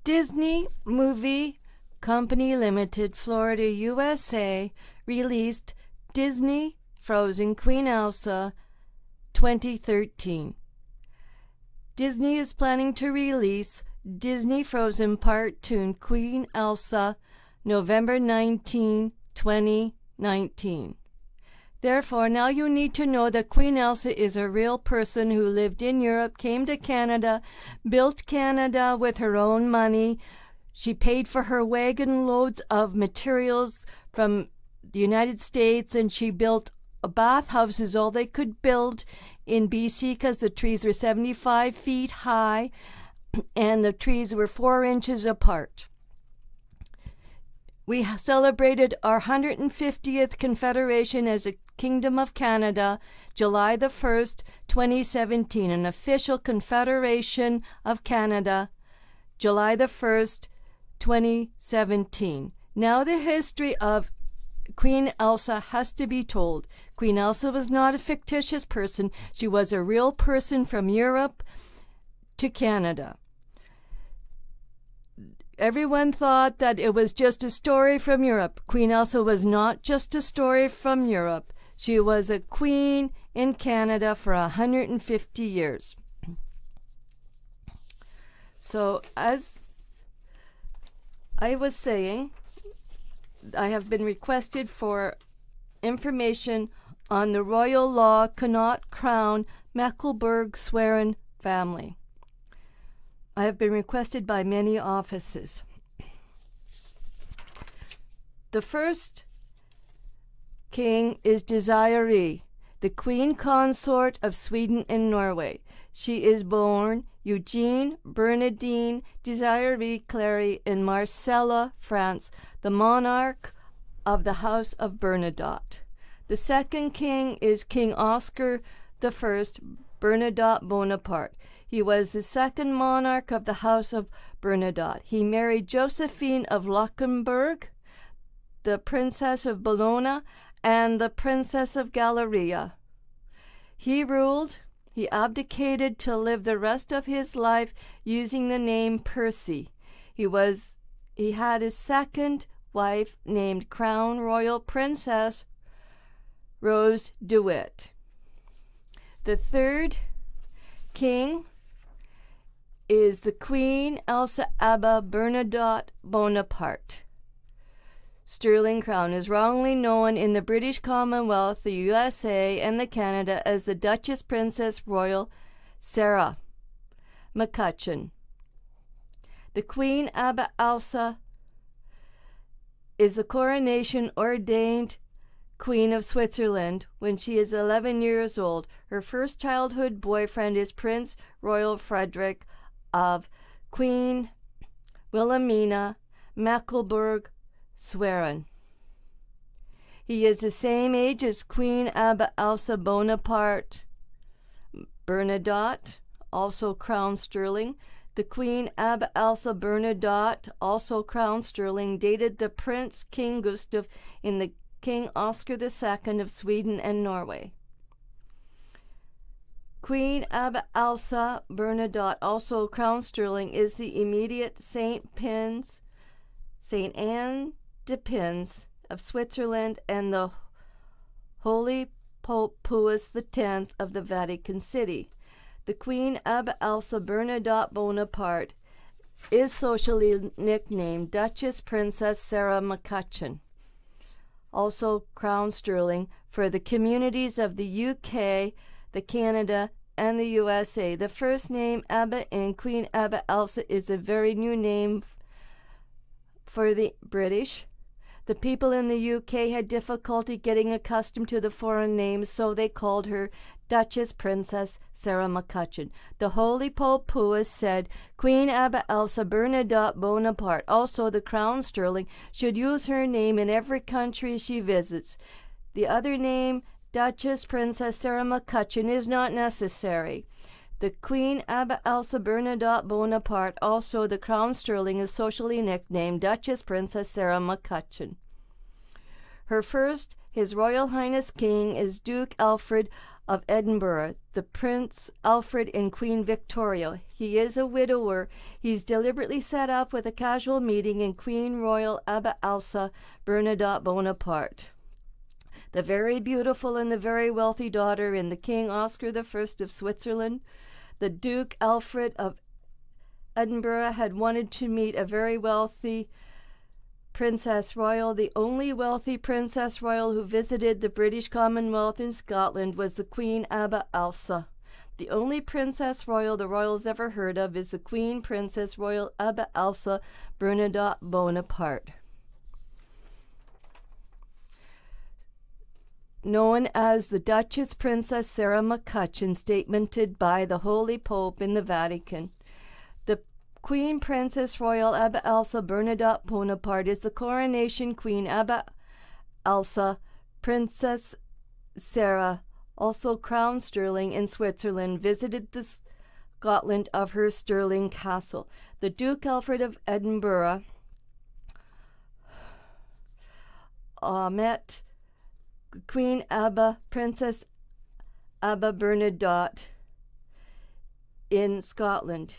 Disney Movie Company Limited, Florida, USA, released Disney Frozen Queen Elsa 2013. Disney is planning to release Disney Frozen Part 2 Queen Elsa November 19, 2019. Therefore, now you need to know that Queen Elsa is a real person who lived in Europe, came to Canada, built Canada with her own money. She paid for her wagon loads of materials from the United States, and she built bathhouses, all they could build in BC because the trees were 75 feet high and the trees were 4 inches apart. We celebrated our 150th Confederation as a Kingdom of Canada, July the 1st, 2017, an official Confederation of Canada, July the 1st, 2017. Now the history of Queen Elsa has to be told. Queen Elsa was not a fictitious person. She was a real person from Europe to Canada. Everyone thought that it was just a story from Europe. Queen Elsa was not just a story from Europe. She was a queen in Canada for 150 years. So, as I was saying, I have been requested for information on the royal law cannot crown Mecklenburg-Schwerin family. I have been requested by many offices. The first king is Desiree, the queen consort of Sweden and Norway. She is born Eugene Bernardine Desiree Clary in Marseille, France, the monarch of the House of Bernadotte. The second king is King Oscar I Bernadotte Bonaparte. He was the second monarch of the House of Bernadotte. He married Josephine of Luxembourg, the Princess of Bologna, and the Princess of Galleria. He ruled. He abdicated to live the rest of his life using the name Percy. He had his second wife named Crown Royal Princess Rose DeWitt. The third king is the Queen Elsa Abba Bernadotte Bonaparte. Sterling Crown is wrongly known in the British Commonwealth, the USA, and the Canada as the Duchess Princess Royal Sarah McCutcheon. The Queen Abba Elsa is the coronation ordained Queen of Switzerland when she is 11 years old. Her first childhood boyfriend is Prince Royal Frederick of Queen Wilhelmina Mecklenburg-Schwerin. He is the same age as Queen Abba Elsa Bonaparte Bernadotte, also crowned Sterling. The Queen Abba Elsa Bernadotte, also crowned Sterling, dated the Prince King Gustav in the King Oscar II of Sweden and Norway. Queen Abba Elsa Bernadotte, also crowned Sterling, is the immediate Saint Anne de Pins of Switzerland and the Holy Pope Pius X of the Vatican City. The Queen Abba Elsa Bernadotte Bonaparte is socially nicknamed Duchess Princess Sarah McCutcheon, also crowned Sterling, for the communities of the UK, the Canada, and the USA. The first name Abba in Queen Abba Elsa is a very new name for the British. The people in the UK had difficulty getting accustomed to the foreign names, so they called her Duchess Princess Sarah McCutcheon. The Holy Pope Pius said Queen Abba Elsa Bernadotte Bonaparte, also the crown Sterling, should use her name in every country she visits. The other name, Duchess Princess Sarah McCutcheon, is not necessary. The Queen Abba Elsa Bernadotte Bonaparte, also the crown Sterling, is socially nicknamed Duchess Princess Sarah McCutcheon. His Royal Highness King is Duke Alfred of Edinburgh, the Prince Alfred and Queen Victoria. He is a widower. He's deliberately set up with a casual meeting in Queen Royal Abba Elsa Bernadotte Bonaparte, the very beautiful and the very wealthy daughter in the King Oscar I of Switzerland. The Duke Alfred of Edinburgh had wanted to meet a very wealthy Princess Royal. The only wealthy Princess Royal who visited the British Commonwealth in Scotland was the Queen Abba Elsa. The only Princess Royal the royals ever heard of is the Queen Princess Royal Abba Elsa Bernadotte Bonaparte, known as the Duchess Princess Sarah McCutcheon, statemented by the Holy Pope in the Vatican. The Queen Princess Royal Abba Elsa Bernadotte Bonaparte is the coronation Queen Abba Elsa Princess Sarah, also crowned Stirling in Switzerland, visited the Scotland of her Stirling Castle. The Duke Alfred of Edinburgh met Queen Abba, Princess Abba Bernadotte in Scotland.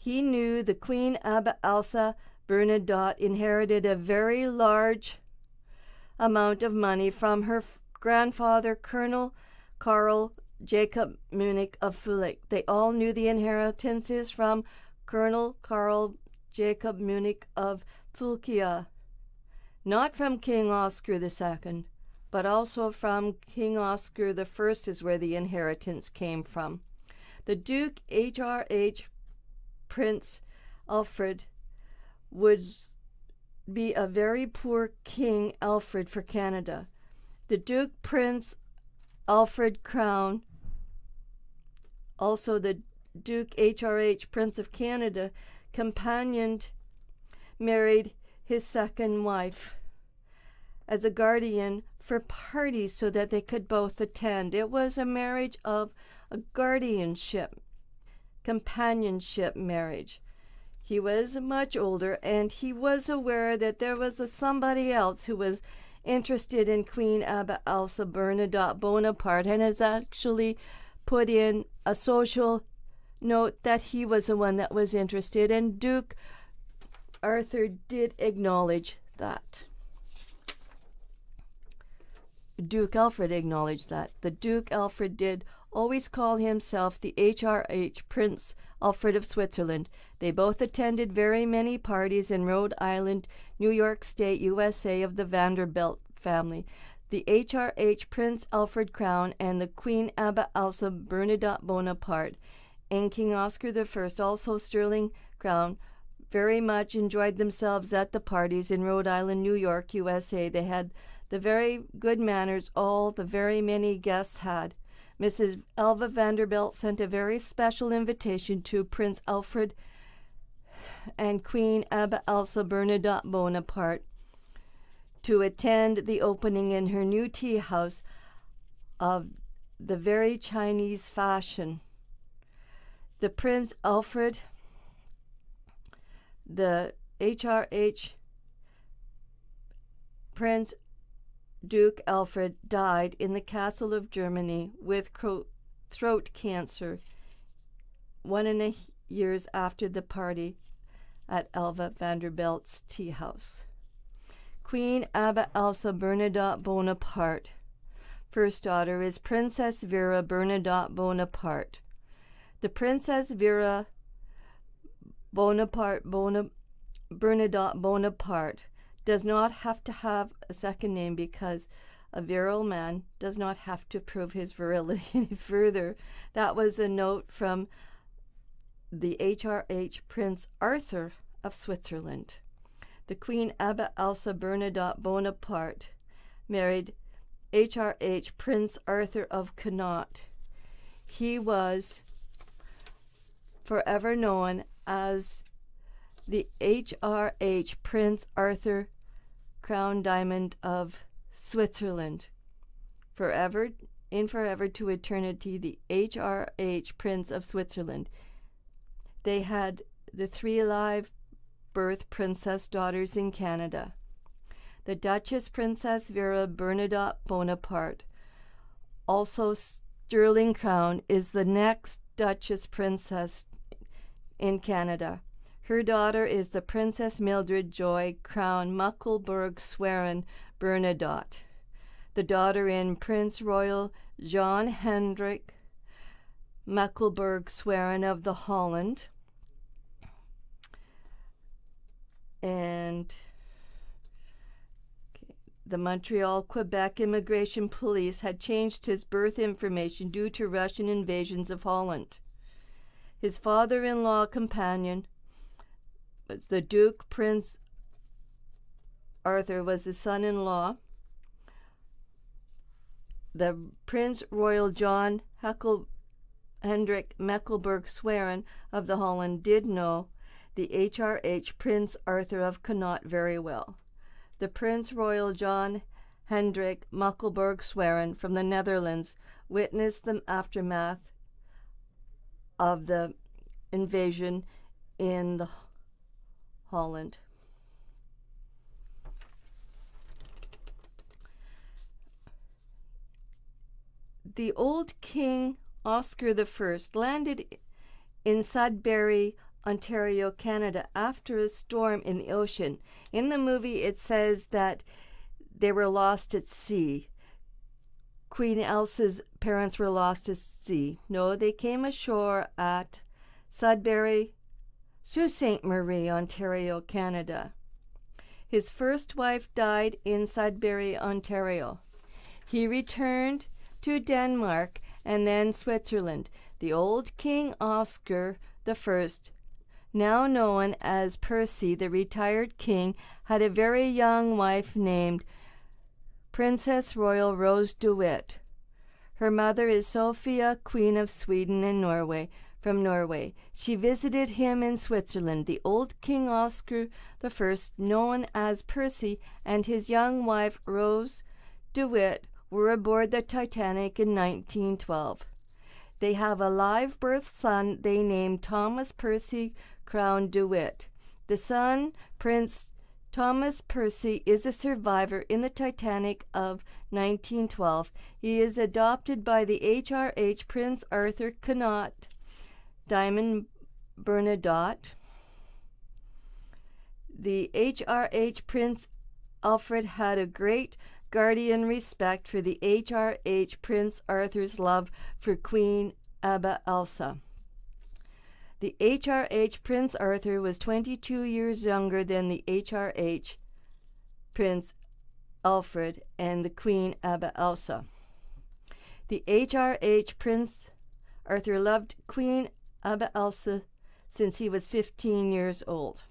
He knew the Queen Abba Elsa Bernadotte inherited a very large amount of money from her grandfather, Colonel Karl Jacob Munich of Fulk. They all knew the inheritances from Colonel Karl Jacob Munich of Fulkia, not from King Oscar II, but also from King Oscar I is where the inheritance came from. The Duke H.R.H. Prince Alfred would be a very poor King Alfred for Canada. The Duke Prince Alfred Crown, also the Duke H.R.H. Prince of Canada, married his second wife as a guardian for parties so that they could both attend. It was a marriage of a guardianship, companionship marriage. He was much older, and he was aware that there was somebody else who was interested in Queen Abba Elsa Bernadotte Bonaparte, and has actually put in a social note that he was the one that was interested, and Duke Arthur did acknowledge that. Duke Alfred acknowledged that. The Duke Alfred did always call himself the H.R.H. Prince Alfred of Switzerland. They both attended very many parties in Rhode Island, New York State, USA, of the Vanderbilt family. The H.R.H. Prince Alfred Crown and the Queen Abba Elsa Bernadotte Bonaparte and King Oscar I, also Stirling Crown, very much enjoyed themselves at the parties in Rhode Island, New York, USA. They had the very good manners all the very many guests had. Mrs. Elva Vanderbilt sent a very special invitation to Prince Alfred and Queen Abba Elsa Bernadotte Bonaparte to attend the opening in her new tea house of the very Chinese fashion. The Prince Alfred, the H.R.H. Prince Duke Alfred, died in the castle of Germany with throat cancer 1.5 years after the party at Elva Vanderbilt's tea house. Queen Abba Elsa Bernadotte Bonaparte, first daughter, is Princess Vera Bernadotte Bonaparte. The Princess Vera Bernadotte Bonaparte does not have to have a second name because a virile man does not have to prove his virility any further. That was a note from the H.R.H. Prince Arthur of Switzerland. The Queen Abba Elsa Bernadotte Bonaparte married H.R.H. Prince Arthur of Connaught. He was forever known as the H.R.H. Prince Arthur Crown Diamond of Switzerland. Forever, in forever to eternity, the H.R.H. Prince of Switzerland. They had the 3 live birth princess daughters in Canada. The Duchess Princess Vera Bernadotte Bonaparte, also sterling crown, is the next Duchess Princess in Canada. Her daughter is the Princess Mildred Joy Crown Muckleburg-Schwerin Bernadotte, the daughter in Prince Royal John Hendrik Muckleburg-Schwerin of the Holland. And the Montreal, Quebec Immigration Police had changed his birth information due to Russian invasions of Holland. His father-in-law companion was the Duke Prince Arthur, was his son-in-law. The Prince Royal John Hendrik Mecklenburg-Schwerin of the Holland did know the HRH Prince Arthur of Connaught very well. The Prince Royal John Hendrik Muckleburg-Schwerin from the Netherlands witnessed the aftermath of the invasion in the Holland. The old King Oscar I landed in Sudbury, Ontario, Canada, after a storm in the ocean. In the movie, it says that they were lost at sea. Queen Elsa's parents were lost at sea. No, they came ashore at Sudbury, Sault Ste. Marie, Ontario, Canada. His first wife died in Sudbury, Ontario. He returned to Denmark and then Switzerland. The old King Oscar I, now known as Percy, the retired king, had a very young wife named Princess Royal Rose de Witt. Her mother is Sophia, Queen of Sweden and Norway, from Norway. She visited him in Switzerland. The old King Oscar I, known as Percy, and his young wife Rose de Witt were aboard the Titanic in 1912. They have a live birth son they named Thomas Percy Crown de Witt. The son, Prince Thomas Percy, is a survivor in the Titanic of 1912. He is adopted by the HRH Prince Arthur Connaught Diamond Bernadotte. The HRH Prince Alfred had a great guardian respect for the HRH Prince Arthur's love for Queen Elsa. The HRH Prince Arthur was 22 years younger than the HRH Prince Alfred and the Queen Elsa. The HRH Prince Arthur loved Queen Elsa since he was 15 years old.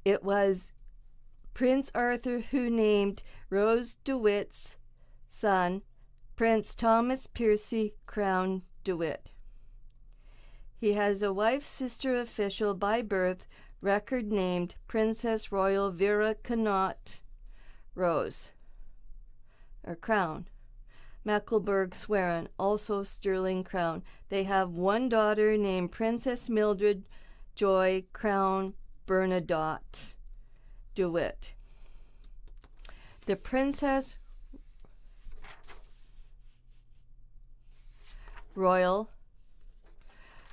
It was Prince Arthur who named Rose de Witt's son Prince Thomas Percy Crown de Witt. He has a wife, sister official by birth, record named Princess Royal Vera Connaught Rose, or Crown, Mecklenburg-Schwerin, also sterling crown. They have one daughter named Princess Mildred Joy Crown Bernadotte de Witt. The Princess Royal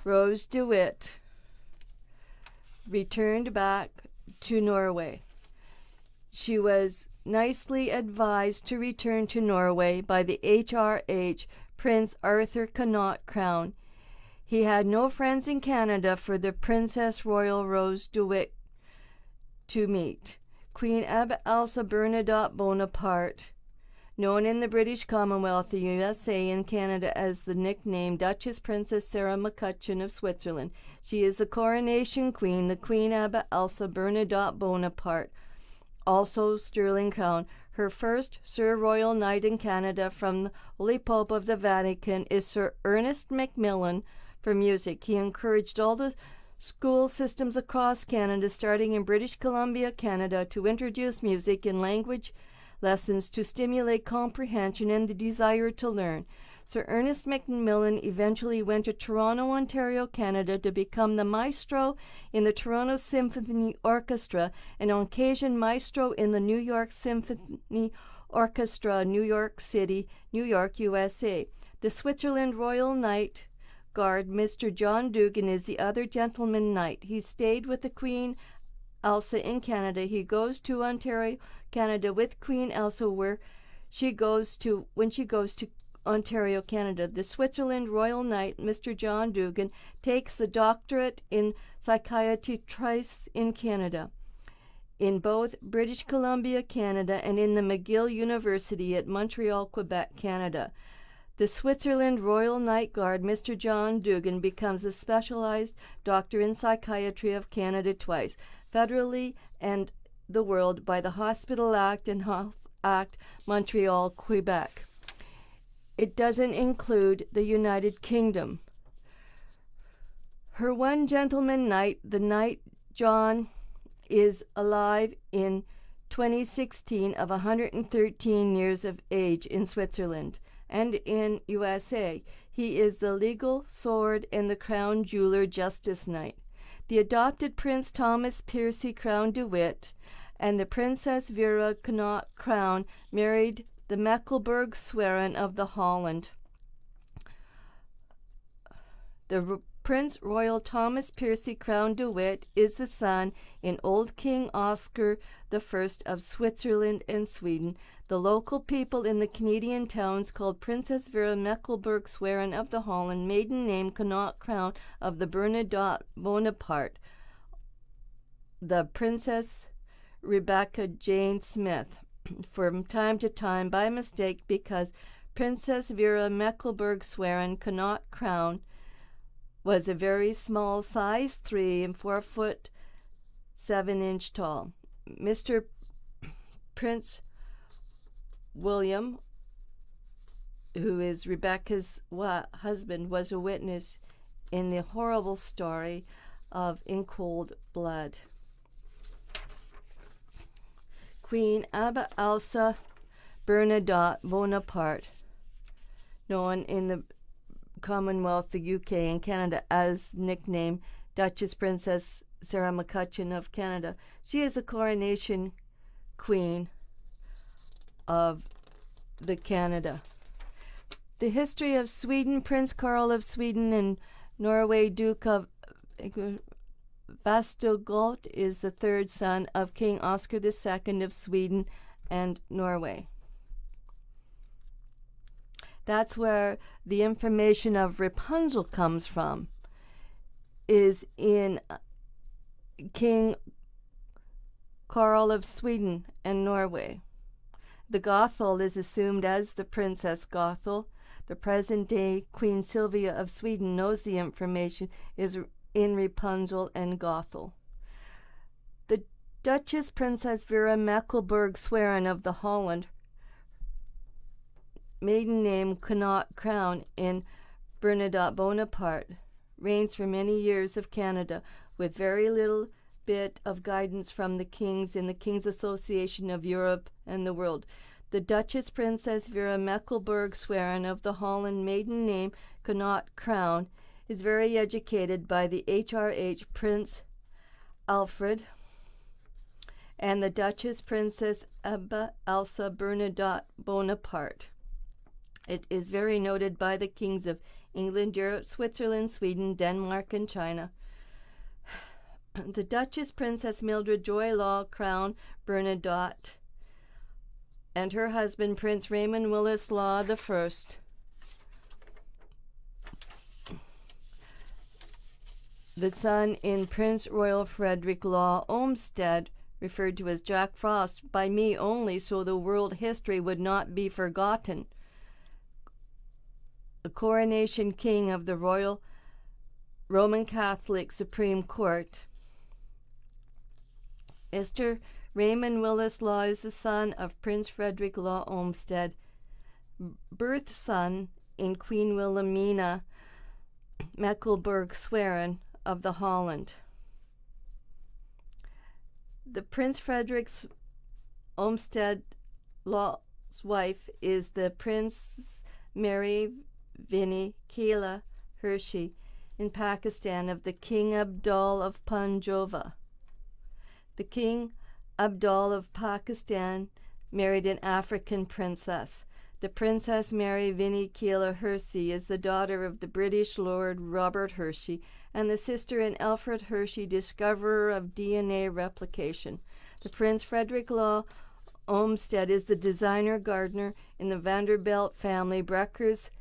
Rose de Witt returned back to Norway. She was nicely advised to return to Norway by the HRH Prince Arthur Connaught Crown. He had no friends in Canada for the Princess Royal Rose de Witt to meet. Queen Elsa Bernadotte Bonaparte, known in the British Commonwealth, the USA, and Canada as the nickname Duchess Princess Sarah McCutcheon of Switzerland. She is the coronation queen, the Queen Elsa Bernadotte Bonaparte, also sterling crown. Her first Sir Royal Knight in Canada from the Holy Pope of the Vatican is Sir Ernest Macmillan for music. He encouraged all the school systems across Canada, starting in British Columbia, Canada, to introduce music and language lessons to stimulate comprehension and the desire to learn. Sir Ernest Macmillan eventually went to Toronto, Ontario, Canada to become the maestro in the Toronto Symphony Orchestra, and on occasion maestro in the New York Symphony Orchestra, New York City, New York, USA. The Switzerland Royal Knight Guard, Mr. John Dugan, is the other gentleman knight. He stayed with the Queen Elsa in Canada. He goes to Ontario, Canada with Queen Elsa when she goes to Ontario, Canada. The Switzerland Royal Knight, Mr. John Dugan, takes the doctorate in psychiatry twice in Canada, in both British Columbia, Canada, and in the McGill University at Montreal, Quebec, Canada. The Switzerland Royal Knight Guard, Mr. John Dugan, becomes a specialized doctor in psychiatry of Canada twice, federally and the world, by the Hospital Act and Health Act, Montreal, Quebec. It doesn't include the United Kingdom. Her one gentleman knight, the Knight John, is alive in 2016 of 113 years of age in Switzerland and in USA. He is the legal sword and the crown jeweler Justice Knight. The adopted Prince Thomas Percy Crown DeWitt and the Princess Vera Connaught Crown married the Mecklenburg Schwerin of the Holland. The Prince Royal Thomas Percy Crown DeWitt is the son in Old King Oscar I of Switzerland and Sweden. The local people in the Canadian towns called Princess Vera Mecklenburg Schwerin of the Holland, maiden name Connaught Crown of the Bernadotte Bonaparte, the Princess Rebecca Jane Smith, from time to time by mistake, because Princess Vera Mecklenburg Schwerin Connaught Crown was a very small, size 3 and 4 foot 7 inch tall. Mr. Prince William, who is Rebecca's husband, was a witness in the horrible story of In Cold Blood. Queen Elsa Bernadotte Bonaparte, known in the Commonwealth, the UK, and Canada as nickname Duchess Princess Sarah McCutcheon of Canada. She is the coronation queen of the Canada. The history of Sweden. Prince Carl of Sweden and Norway, Duke of Västergötland, is the third son of King Oscar II of Sweden and Norway. That's where the information of Rapunzel comes from, is in King Carl of Sweden and Norway. The Gothel is assumed as the Princess Gothel. The present-day Queen Sylvia of Sweden knows the information is in Rapunzel and Gothel. The Duchess Princess Vera Mecklenburg Schwerin of the Holland, maiden name Connaught Crown in Bernadotte Bonaparte, reigns for many years of Canada with very little bit of guidance from the kings in the King's Association of Europe and the world. The Duchess Princess Vera Mecklenburg Schwerin of the Holland, maiden name Connaught Crown, is very educated by the HRH Prince Alfred and the Duchess Princess Elsa Bernadotte Bonaparte. It is very noted by the kings of England, Europe, Switzerland, Sweden, Denmark, and China. The Duchess Princess Mildred Joy Law Crown Bernadotte and her husband Prince Raymond Willis Law I, the son in Prince Royal Frederick Law Olmsted, referred to as Jack Frost by me only so the world history would not be forgotten, the coronation king of the Royal Roman Catholic Supreme Court. Mr. Raymond Willis Law is the son of Prince Frederick Law Olmsted, birth son in Queen Wilhelmina Mecklenburg Schwerin of the Holland. The Prince Frederick's Olmsted Law's wife is the Princess Mary Vinnie Keela Hershey in Pakistan of the King Abdul of Punjab. The King Abdul of Pakistan married an African princess. The Princess Mary Vinnie Keela Hershey is the daughter of the British Lord Robert Hershey and the sister in Alfred Hershey, discoverer of DNA replication. The Prince Frederick Law Olmsted is the designer gardener in the Vanderbilt family. Brecker's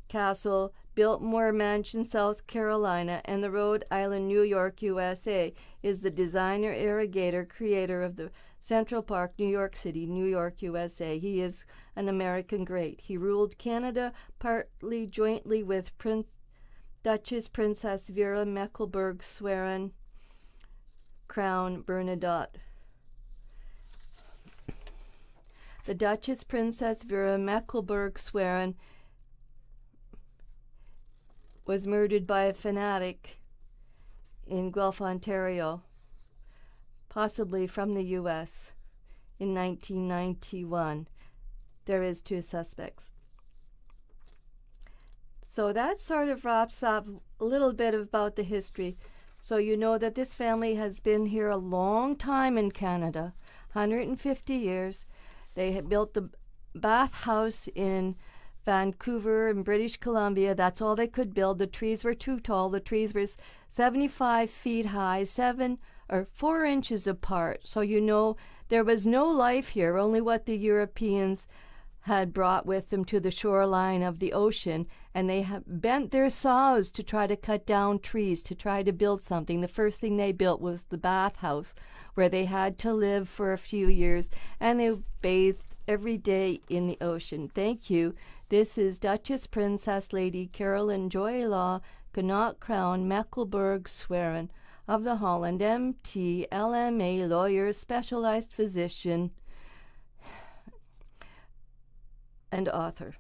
Castle, Biltmore Mansion, South Carolina, and the Rhode Island, New York, USA, is the designer irrigator creator of the Central Park, New York City, New York, USA. He is an American great. He ruled Canada partly jointly with Duchess Princess Vera Mecklenburg-Schwerin, Crown Bernadette. The Duchess Princess Vera Mecklenburg-Schwerin was murdered by a fanatic in Guelph, Ontario, possibly from the U.S., in 1991. There is 2 suspects. So that sort of wraps up a little bit about the history. So you know that this family has been here a long time in Canada, 150 years. They had built the bathhouse in Vancouver in British Columbia. That's all they could build. The trees were too tall. The trees were 75 feet high, 4 inches apart. So you know there was no life here, only what the Europeans had brought with them to the shoreline of the ocean, and they have bent their saws to try to cut down trees to try to build something. The first thing they built was the bathhouse, where they had to live for a few years, and they bathed every day in the ocean. Thank you. This is Duchess Princess Lady Carolyn Joy Law, Connaught Crown, Mecklenburg-Schwerin of the Holland, MT, LMA, lawyer, specialized physician, and author.